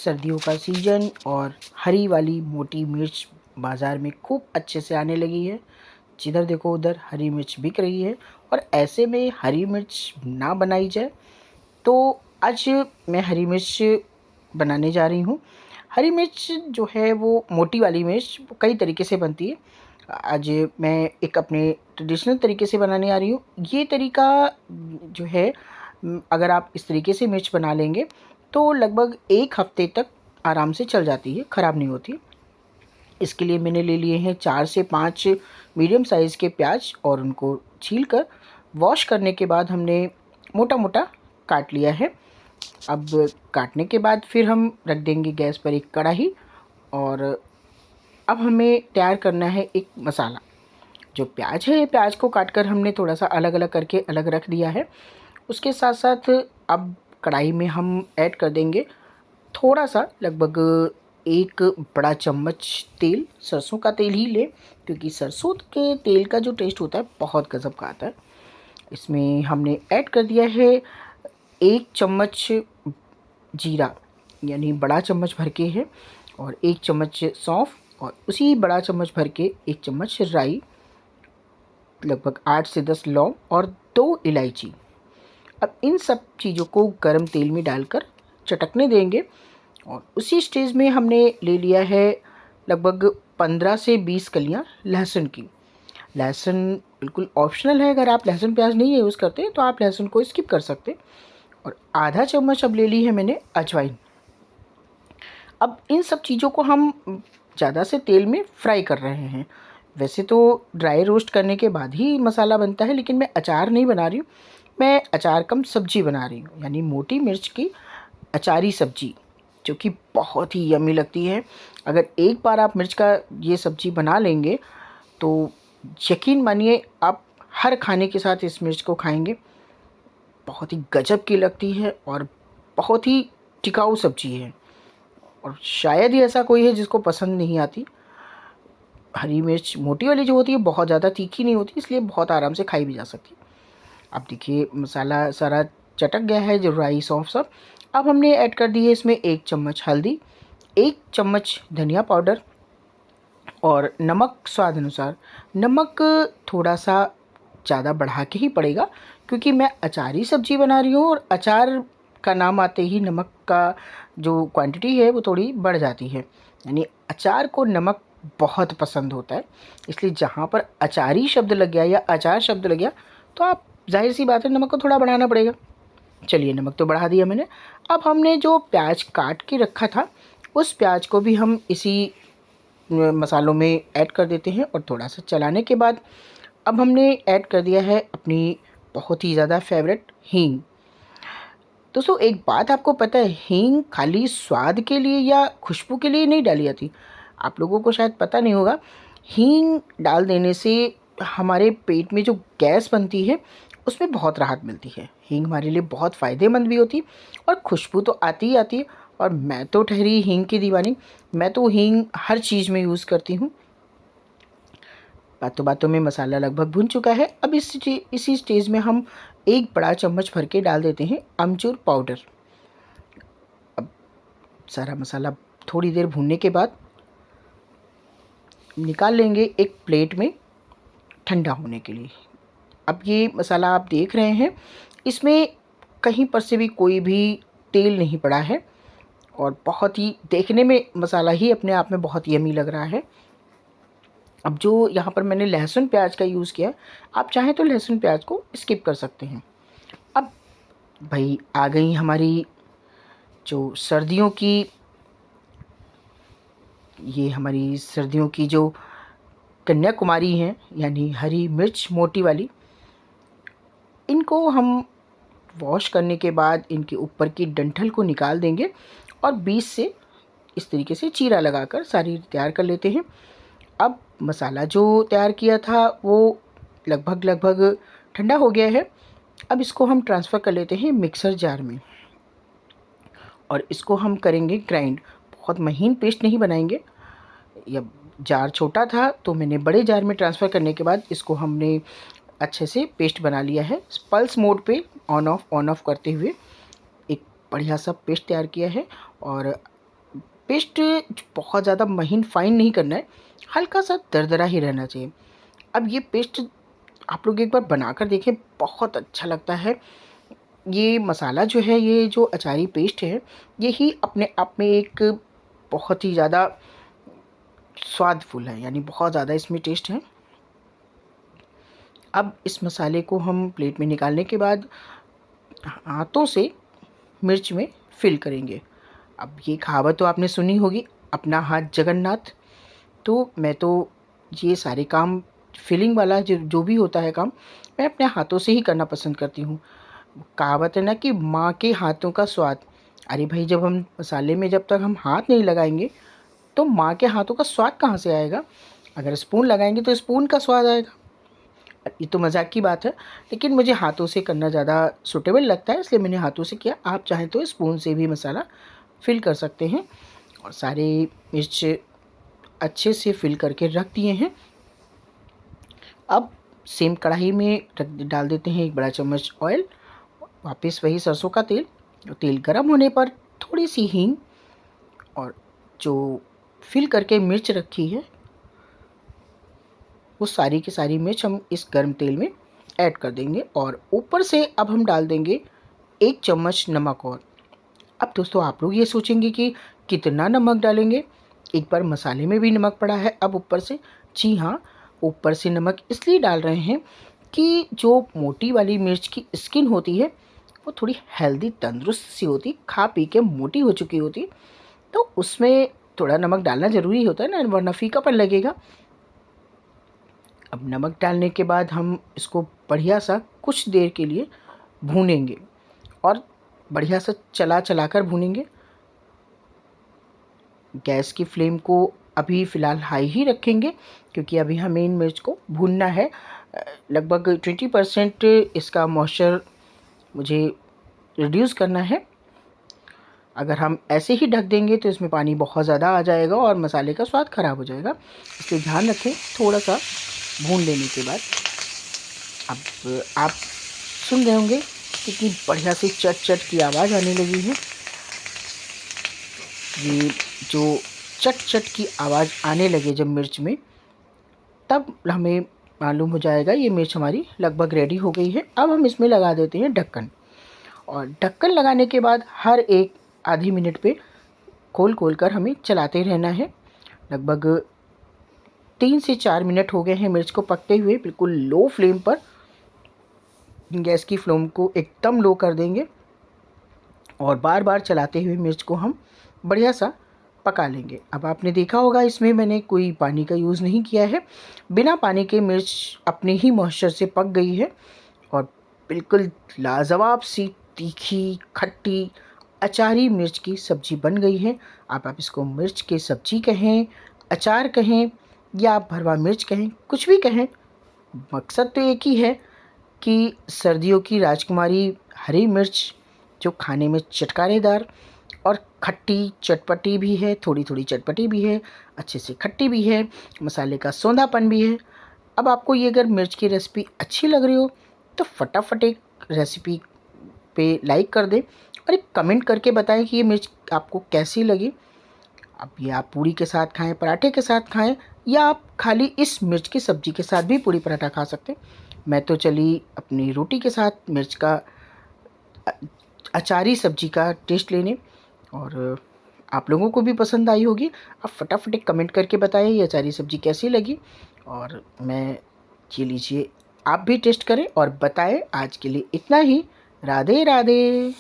सर्दियों का सीज़न और हरी वाली मोटी मिर्च बाज़ार में खूब अच्छे से आने लगी है। जिधर देखो उधर हरी मिर्च बिक रही है और ऐसे में हरी मिर्च ना बनाई जाए तो आज मैं हरी मिर्च बनाने जा रही हूँ। हरी मिर्च जो है वो मोटी वाली मिर्च कई तरीके से बनती है। आज मैं एक अपने ट्रेडिशनल तरीके से बनाने आ रही हूँ। ये तरीका जो है अगर आप इस तरीके से मिर्च बना लेंगे तो लगभग 1 हफ्ते तक आराम से चल जाती है, ख़राब नहीं होती। इसके लिए मैंने ले लिए हैं 4 से 5 मीडियम साइज़ के प्याज और उनको छील कर वॉश करने के बाद हमने मोटा-मोटा काट लिया है। अब काटने के बाद फिर हम रख देंगे गैस पर एक कढ़ाई और अब हमें तैयार करना है एक मसाला। जो प्याज है, प्याज को काटकर हमने थोड़ा-सा अलग-अलग करके अलग रख दिया है। उसके साथ-साथ अब कढ़ाई में हम ऐड कर देंगे थोड़ा-सा लगभग 1 बड़ा चम्मच तेल। सरसों का तेल ही लें क्योंकि सरसों के तेल का जो टेस्ट होता है बहुत गज़ब का आता है। इसमें हमने ऐड कर दिया है 1 चम्मच जीरा, यानी बड़ा चम्मच भर के है, और 1 चम्मच सौंफ और उसी बड़ा चम्मच भर के 1 चम्मच राई, लगभग 8 से 10 लौंग और 2 इलायची। अब इन सब चीज़ों को गरम तेल में डालकर चटकने देंगे और उसी स्टेज में हमने ले लिया है लगभग 15 से 20 कलियाँ लहसुन की। लहसुन बिल्कुल ऑप्शनल है, अगर आप लहसुन प्याज नहीं यूज़ करते तो आप लहसुन को स्किप कर सकते। और आधा चम्मच अब ले ली है मैंने अजवाइन। अब इन सब चीज़ों को हम ज़्यादा से तेल में फ्राई कर रहे हैं। वैसे तो ड्राई रोस्ट करने के बाद ही मसाला बनता है, लेकिन मैं अचार नहीं बना रही हूँ, मैं अचार कम सब्ज़ी बना रही हूँ, यानी मोटी मिर्च की अचारी सब्ज़ी, जो कि बहुत ही यम्मी लगती है। अगर एक बार आप मिर्च का ये सब्ज़ी बना लेंगे तो यकीन मानिए आप हर खाने के साथ इस मिर्च को खाएँगे। बहुत ही गजब की लगती है और बहुत ही टिकाऊ सब्ज़ी है और शायद ही ऐसा कोई है जिसको पसंद नहीं आती। हरी मिर्च मोटी वाली जो होती है बहुत ज़्यादा तीखी नहीं होती, इसलिए बहुत आराम से खाई भी जा सकती है। अब देखिए मसाला सारा चटक गया है, जो राई सौंफ सब। अब हमने ऐड कर दी है इसमें 1 चम्मच हल्दी, 1 चम्मच धनिया पाउडर और नमक स्वाद अनुसार। नमक थोड़ा-सा ज़्यादा बढ़ा के ही पड़ेगा क्योंकि मैं अचारी सब्ज़ी बना रही हूँ और अचार का नाम आते ही नमक का जो क्वांटिटी है वो थोड़ी बढ़ जाती है। यानी अचार को नमक बहुत पसंद होता है, इसलिए जहाँ पर अचारी शब्द लग गया या अचार शब्द लग गया तो आप ज़ाहिर-सी बात है नमक को थोड़ा बढ़ाना पड़ेगा। चलिए नमक तो बढ़ा दिया मैंने। अब हमने जो प्याज काट के रखा था उस प्याज को भी हम इसी मसालों में ऐड कर देते हैं और थोड़ा-सा चलाने के बाद अब हमने ऐड कर दिया है अपनी बहुत ही ज़्यादा फेवरेट हींग। दोस्तों एक बात आपको पता है, हींग खाली स्वाद के लिए या खुशबू के लिए नहीं डाली जाती। आप लोगों को शायद पता नहीं होगा, हींग डाल देने से हमारे पेट में जो गैस बनती है उसमें बहुत राहत मिलती है। हींग हमारे लिए बहुत फ़ायदेमंद भी होती है और खुशबू तो आती ही आती है। और मैं तो ठहरी हींग की दीवानी, मैं तो हींग हर चीज़ में यूज़ करती हूँ। बातों बातों में मसाला लगभग भुन चुका है। अब इसी स्टेज में हम 1 बड़ा चम्मच भर के डाल देते हैं अमचूर पाउडर। अब सारा मसाला थोड़ी देर भूनने के बाद निकाल लेंगे एक प्लेट में ठंडा होने के लिए। अब ये मसाला आप देख रहे हैं, इसमें कहीं पर से भी कोई भी तेल नहीं पड़ा है और बहुत ही देखने में मसाला ही अपने आप में बहुत यम्मी लग रहा है। अब जो यहाँ पर मैंने लहसुन प्याज का यूज़ किया है, आप चाहें तो लहसुन प्याज को स्किप कर सकते हैं। अब भाई आ गई हमारी जो सर्दियों की, ये हमारी सर्दियों की जो कन्याकुमारी हैं, यानी हरी मिर्च मोटी वाली। इनको हम वॉश करने के बाद इनके ऊपर की डंठल को निकाल देंगे और बीच से इस तरीके से चीरा लगाकर सारी तैयार कर लेते हैं। अब मसाला जो तैयार किया था वो लगभग ठंडा हो गया है। अब इसको हम ट्रांसफ़र कर लेते हैं मिक्सर जार में और इसको हम करेंगे ग्राइंड। बहुत महीन पेस्ट नहीं बनाएंगे। या जार छोटा था तो मैंने बड़े जार में ट्रांसफ़र करने के बाद इसको हमने अच्छे से पेस्ट बना लिया है। पल्स मोड पे ऑन ऑफ करते हुए एक बढ़िया सा पेस्ट तैयार किया है। और पेस्ट बहुत ज़्यादा महीन फाइन नहीं करना है, हल्का सा दरदरा ही रहना चाहिए। अब ये पेस्ट आप लोग एक बार बनाकर देखें, बहुत अच्छा लगता है। ये मसाला जो है, ये जो अचारी पेस्ट है, ये ही अपने आप में एक बहुत ही ज़्यादा स्वादफुल है, यानी बहुत ज़्यादा इसमें टेस्ट है। अब इस मसाले को हम प्लेट में निकालने के बाद हाथों से मिर्च में फिल करेंगे। अब ये कहावत तो आपने सुनी होगी, अपना हाथ जगन्नाथ। तो मैं तो ये सारे काम फिलिंग वाला जो जो भी होता है काम, मैं अपने हाथों से ही करना पसंद करती हूँ। कहावत है ना कि माँ के हाथों का स्वाद। अरे भाई, जब हम मसाले में जब तक हम हाथ नहीं लगाएंगे तो माँ के हाथों का स्वाद कहाँ से आएगा। अगर स्पून लगाएंगे तो स्पून का स्वाद आएगा। ये तो मजाक की बात है, लेकिन मुझे हाथों से करना ज़्यादा सूटेबल लगता है, इसलिए मैंने हाथों से किया। आप चाहें तो स्पून से भी मसाला फिल कर सकते हैं। और सारे मिर्च अच्छे से फिल करके रख दिए हैं। अब सेम कढ़ाई में डाल देते हैं 1 बड़ा चम्मच ऑयल, वापस वही सरसों का तेल। तेल गर्म होने पर थोड़ी सी हींग और जो फिल करके मिर्च रखी है, वो सारी की सारी मिर्च हम इस गर्म तेल में ऐड कर देंगे। और ऊपर से अब हम डाल देंगे 1 चम्मच नमक। और अब दोस्तों, आप लोग ये सोचेंगे कि कितना नमक डालेंगे, एक बार मसाले में भी नमक पड़ा है, अब ऊपर से। जी हाँ, ऊपर से नमक इसलिए डाल रहे हैं कि जो मोटी वाली मिर्च की स्किन होती है, वो थोड़ी हेल्दी तंदुरुस्त सी होती, खा पी के मोटी हो चुकी होती, तो उसमें थोड़ा नमक डालना ज़रूरी होता है ना, वरना फीकापन लगेगा। अब नमक डालने के बाद हम इसको बढ़िया सा कुछ देर के लिए भूनेंगे, और बढ़िया सा चला चला कर भूनेंगे। गैस की फ्लेम को अभी फ़िलहाल हाई ही रखेंगे, क्योंकि अभी हमें इन मिर्च को भूनना है। लगभग 20% इसका मॉइस्चर मुझे रिड्यूस करना है। अगर हम ऐसे ही ढक देंगे तो इसमें पानी बहुत ज़्यादा आ जाएगा और मसाले का स्वाद ख़राब हो जाएगा, इसलिए ध्यान रखें। थोड़ा सा भून लेने के बाद अब आप सुन रहे होंगे कितनी बढ़िया सी चट चट की आवाज़ आने लगी है। ये जो चट चट की आवाज़ आने लगे जब मिर्च में, तब हमें मालूम हो जाएगा ये मिर्च हमारी लगभग रेडी हो गई है। अब हम इसमें लगा देते हैं ढक्कन। और ढक्कन लगाने के बाद हर एक आधी मिनट पे खोल खोल कर हमें चलाते रहना है। लगभग 3 से 4 मिनट हो गए हैं मिर्च को पकते हुए। बिल्कुल लो फ्लेम पर गैस की फ्लेम को एकदम लो कर देंगे, और बार बार चलाते हुए मिर्च को हम बढ़िया सा पका लेंगे। अब आपने देखा होगा, इसमें मैंने कोई पानी का यूज़ नहीं किया है। बिना पानी के मिर्च अपने ही मॉइस्चर से पक गई है, और बिल्कुल लाजवाब सी तीखी खट्टी अचारी मिर्च की सब्ज़ी बन गई है। आप इसको मिर्च की सब्ज़ी कहें, अचार कहें, या आप भरवा मिर्च कहें, कुछ भी कहें, मकसद तो एक ही है कि सर्दियों की राजकुमारी हरी मिर्च, जो खाने में चटकारेदार और खट्टी चटपटी भी है, थोड़ी थोड़ी चटपटी भी है, अच्छे से खट्टी भी है, मसाले का सौंधापन भी है। अब आपको ये अगर मिर्च की रेसिपी अच्छी लग रही हो तो फटाफट एक रेसिपी पे लाइक कर दें, और एक कमेंट करके बताएं कि ये मिर्च आपको कैसी लगी। अब ये आप पूड़ी के साथ खाएं, पराठे के साथ खाएं, या आप खाली इस मिर्च की सब्ज़ी के साथ भी पूड़ी पराठा खा सकते हैं। मैं तो चली अपनी रोटी के साथ मिर्च का अचारी सब्जी का टेस्ट लेने, और आप लोगों को भी पसंद आई होगी। आप फटाफट एक कमेंट करके बताएं ये अचारी सब्जी कैसी लगी। और मैं ये लीजिए, आप भी टेस्ट करें और बताएं। आज के लिए इतना ही। राधे राधे।